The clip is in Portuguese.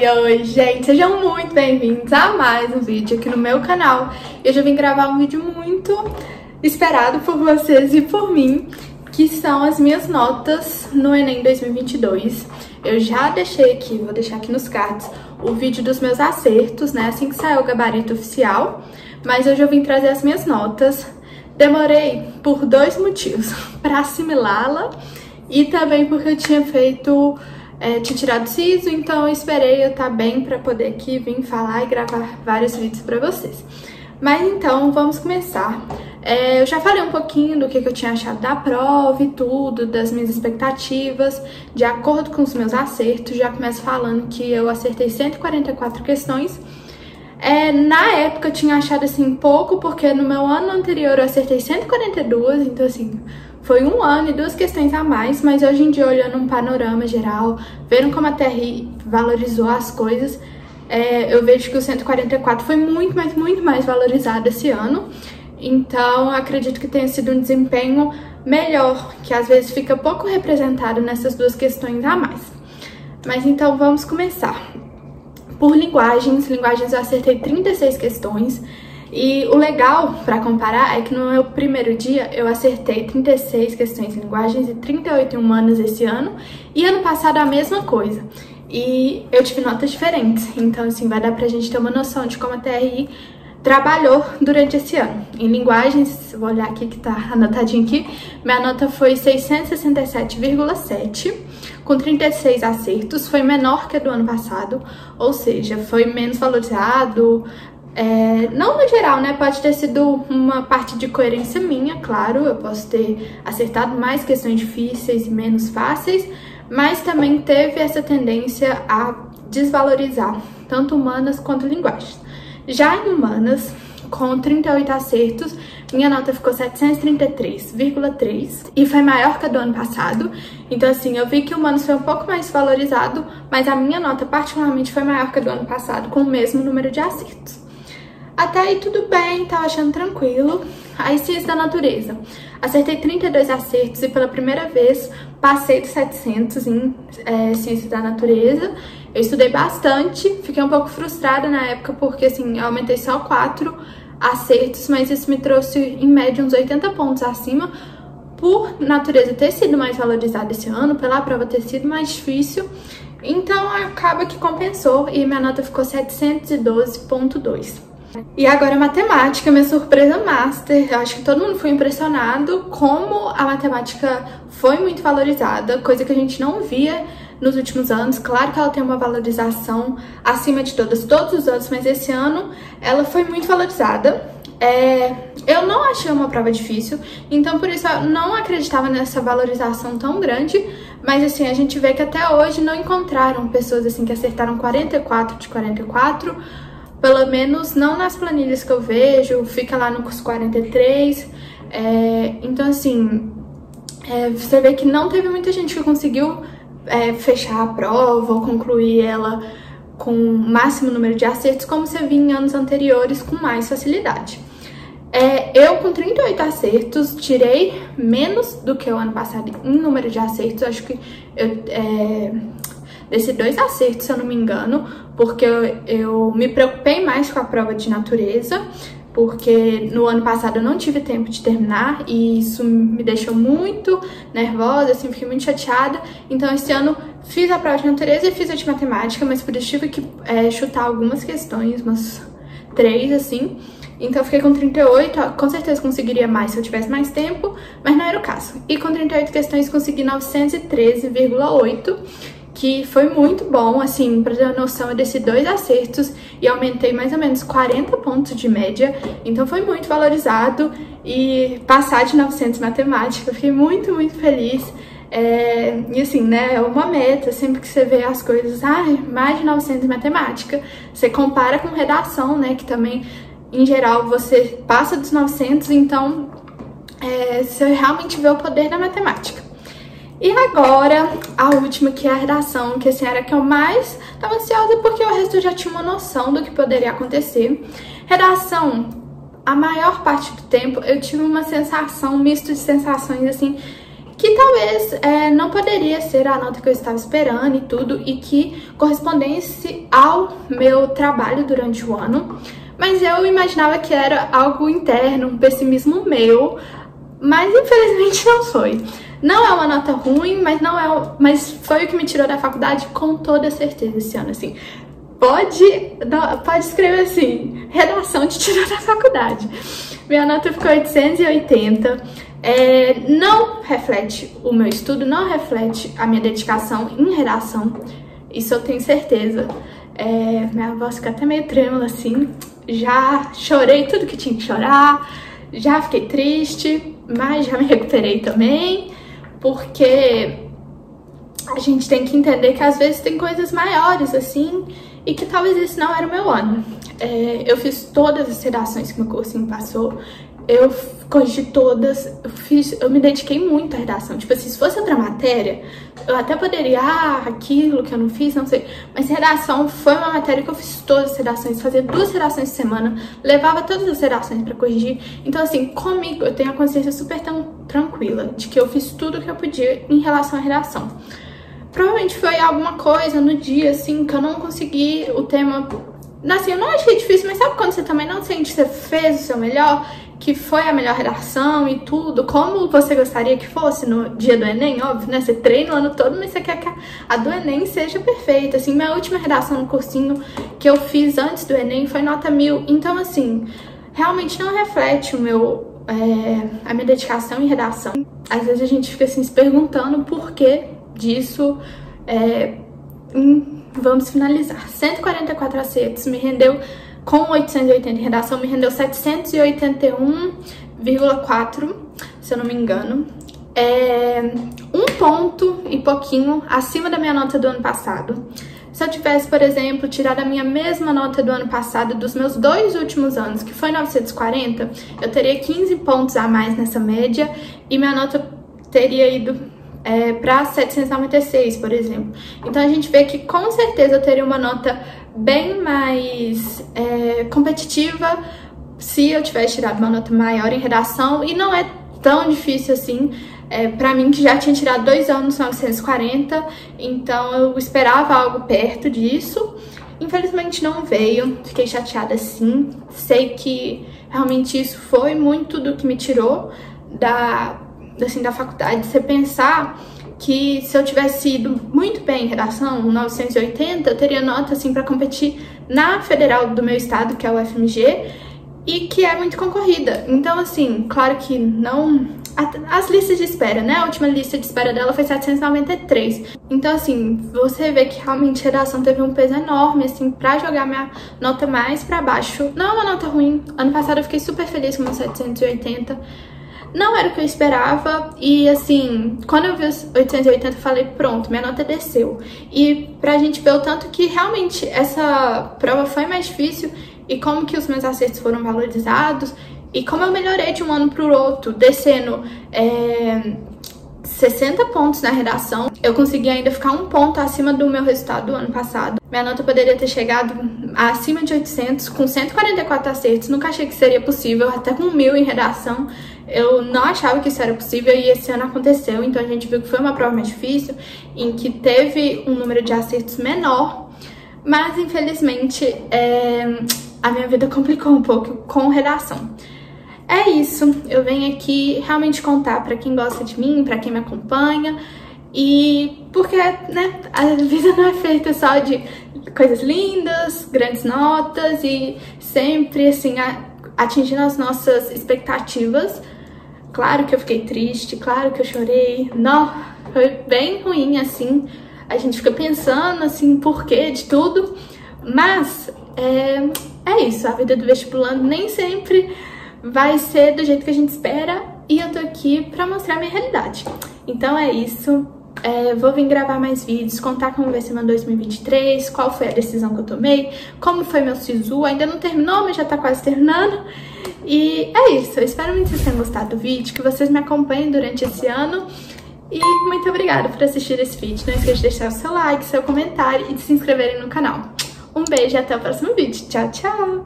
Oi, gente! Sejam muito bem-vindos a mais um vídeo aqui no meu canal. Eu já vim gravar um vídeo muito esperado por vocês e por mim, que são as minhas notas no Enem 2022. Eu já deixei aqui, vou deixar aqui nos cards, o vídeo dos meus acertos, né? Assim que sair o gabarito oficial. Mas hoje eu vim trazer as minhas notas. Demorei por dois motivos, para assimilá-la e também porque eu tinha feito... tinha tirado siso, então eu esperei eu estar bem para poder aqui vir falar e gravar vários vídeos para vocês. Mas então, vamos começar. Eu já falei um pouquinho do que eu tinha achado da prova e tudo, das minhas expectativas, de acordo com os meus acertos. Já começo falando que eu acertei 144 questões. Na época eu tinha achado assim pouco, porque no meu ano anterior eu acertei 142, então assim... Foi um ano e duas questões a mais, mas hoje em dia, olhando um panorama geral, vendo como a TRI valorizou as coisas, eu vejo que o 144 foi muito mais valorizado esse ano. Então, acredito que tenha sido um desempenho melhor, que às vezes fica pouco representado nessas duas questões a mais. Mas então, vamos começar. Por linguagens eu acertei 36 questões. E o legal, para comparar, é que no meu primeiro dia eu acertei 36 questões em linguagens e 38 em humanas esse ano. E ano passado a mesma coisa. E eu tive notas diferentes. Então, assim, vai dar pra gente ter uma noção de como a TRI trabalhou durante esse ano. Em linguagens, vou olhar aqui que tá anotadinho aqui, minha nota foi 667,7, com 36 acertos. Foi menor que a do ano passado, ou seja, foi menos valorizado. Não no geral, né? Pode ter sido uma parte de coerência minha, claro. Eu posso ter acertado mais questões difíceis e menos fáceis, mas também teve essa tendência a desvalorizar tanto humanas quanto linguagens. Já em humanas, com 38 acertos, minha nota ficou 733,3 e foi maior que a do ano passado. Então, assim, eu vi que humanos foi um pouco mais valorizado, mas a minha nota particularmente foi maior que a do ano passado, com o mesmo número de acertos. Até aí tudo bem, tava achando tranquilo. Aí ciência da natureza. Acertei 32 acertos e pela primeira vez passei dos 700 em ciência da natureza. Eu estudei bastante, fiquei um pouco frustrada na época porque assim, eu aumentei só 4 acertos, mas isso me trouxe em média uns 80 pontos acima por natureza ter sido mais valorizada esse ano, pela prova ter sido mais difícil. Então acaba que compensou e minha nota ficou 712,2. E agora matemática, minha surpresa master. Eu acho que todo mundo foi impressionado como a matemática foi muito valorizada, coisa que a gente não via nos últimos anos. Claro que ela tem uma valorização acima de todos os anos, mas esse ano ela foi muito valorizada. Eu não achei uma prova difícil, então por isso eu não acreditava nessa valorização tão grande, mas assim, a gente vê que até hoje não encontraram pessoas assim que acertaram 44 de 44, pelo menos não nas planilhas que eu vejo, fica lá no curso 43, então assim, você vê que não teve muita gente que conseguiu fechar a prova ou concluir ela com o máximo número de acertos, como você via em anos anteriores com mais facilidade. Eu com 38 acertos tirei menos do que o ano passado em número de acertos. Acho que desses 2 acertos, se eu não me engano, porque eu me preocupei mais com a prova de natureza, porque no ano passado eu não tive tempo de terminar e isso me deixou muito nervosa, assim, fiquei muito chateada. Então esse ano fiz a prova de natureza e fiz a de matemática, mas por isso tive que chutar algumas questões, umas 3, assim. Então eu fiquei com 38, com certeza conseguiria mais se eu tivesse mais tempo, mas não era o caso. E com 38 questões consegui 913,8, que foi muito bom, assim, pra ter uma noção, eu desci 2 acertos e aumentei mais ou menos 40 pontos de média, então foi muito valorizado. E passar de 900 em matemática, eu fiquei muito feliz. E assim, né, é uma meta, sempre que você vê as coisas, mais de 900 em matemática, você compara com redação, né, que também, em geral, você passa dos 900, então você realmente vê o poder da matemática. E agora, a última, que é a redação, que assim, era a que eu mais estava ansiosa, porque o resto eu já tinha uma noção do que poderia acontecer. Redação, a maior parte do tempo, eu tive uma sensação, um misto de sensações, assim, que talvez não poderia ser a nota que eu estava esperando e tudo, e que correspondesse ao meu trabalho durante o ano. Mas eu imaginava que era algo interno, um pessimismo meu, mas infelizmente não foi. Não é uma nota ruim, mas foi o que me tirou da faculdade com toda certeza esse ano, assim. Pode escrever assim, redação te tirou da faculdade. Minha nota ficou 880. Não reflete o meu estudo, não reflete a minha dedicação em redação. Isso eu tenho certeza. Minha voz fica até meio trêmula assim. Já chorei tudo que tinha que chorar. Já fiquei triste, mas já me recuperei também. Porque a gente tem que entender que às vezes tem coisas maiores assim. E que talvez esse não era o meu ano. Eu fiz todas as redações que meu cursinho passou. Eu corrigi todas. Eu me dediquei muito à redação. Tipo assim, se fosse outra matéria, eu até poderia, aquilo que eu não fiz, não sei. Mas redação foi uma matéria que eu fiz todas as redações. Fazia 2 redações por semana. Levava todas as redações pra corrigir. Então assim, comigo eu tenho a consciência super tranquila de que eu fiz tudo o que eu podia em relação à redação. Provavelmente foi alguma coisa no dia, assim, que eu não consegui o tema. Assim, eu não achei difícil, mas sabe quando você também não sente que você fez o seu melhor? Que foi a melhor redação e tudo, como você gostaria que fosse no dia do Enem, óbvio, né? Você treina o ano todo, mas você quer que a do Enem seja perfeita. Assim, minha última redação no cursinho que eu fiz antes do Enem foi nota 1000. Então, assim, realmente não reflete a minha dedicação em redação. Às vezes a gente fica assim se perguntando por que disso. Vamos finalizar. 144 acertos me rendeu, com 880 em redação, me rendeu 781,4, se eu não me engano. Um ponto e pouquinho acima da minha nota do ano passado. Se eu tivesse, por exemplo, tirado a minha mesma nota do ano passado dos meus 2 últimos anos, que foi 940, eu teria 15 pontos a mais nessa média e minha nota teria ido para 796, por exemplo. Então a gente vê que com certeza eu teria uma nota bem mais competitiva se eu tivesse tirado uma nota maior em redação, e não é tão difícil assim. Pra mim, que já tinha tirado 2 anos 940, então eu esperava algo perto disso. Infelizmente não veio, fiquei chateada sim. Sei que realmente isso foi muito do que me tirou da faculdade. Você pensar que se eu tivesse ido muito bem em redação, 980, eu teria nota assim para competir na federal do meu estado, que é o UFMG, e que é muito concorrida. Então assim, claro que não... As listas de espera, né? A última lista de espera dela foi 793. Então assim, você vê que realmente redação teve um peso enorme, assim, pra jogar minha nota mais pra baixo. Não é uma nota ruim. Ano passado eu fiquei super feliz com meus 780. Não era o que eu esperava, e assim, quando eu vi os 880 eu falei, pronto, minha nota desceu. E pra gente ver o tanto que realmente essa prova foi mais difícil, e como que os meus acertos foram valorizados, e como eu melhorei de um ano pro outro, descendo 60 pontos na redação. Eu consegui ainda ficar 1 ponto acima do meu resultado do ano passado. Minha nota poderia ter chegado acima de 800, com 144 acertos. Nunca achei que seria possível, até com 1000 em redação. Eu não achava que isso era possível, e esse ano aconteceu. Então a gente viu que foi uma prova mais difícil, em que teve um número de acertos menor. Mas infelizmente a minha vida complicou um pouco com redação. É isso, eu venho aqui realmente contar pra quem gosta de mim, pra quem me acompanha, e porque, né, a vida não é feita só de coisas lindas, grandes notas e sempre, assim, atingindo as nossas expectativas. Claro que eu fiquei triste, claro que eu chorei, não, foi bem ruim, assim, a gente fica pensando, assim, porquê de tudo, mas é isso, a vida do vestibulando nem sempre vai ser do jeito que a gente espera, e eu tô aqui pra mostrar a minha realidade. Então é isso, vou vir gravar mais vídeos, contar como vai ser meu 2023, qual foi a decisão que eu tomei, como foi meu SISU, ainda não terminou, mas já tá quase terminando. E é isso, eu espero muito que vocês tenham gostado do vídeo, que vocês me acompanhem durante esse ano. E muito obrigada por assistir esse vídeo. Não esqueça de deixar o seu like, seu comentário e de se inscreverem no canal. Um beijo e até o próximo vídeo. Tchau, tchau!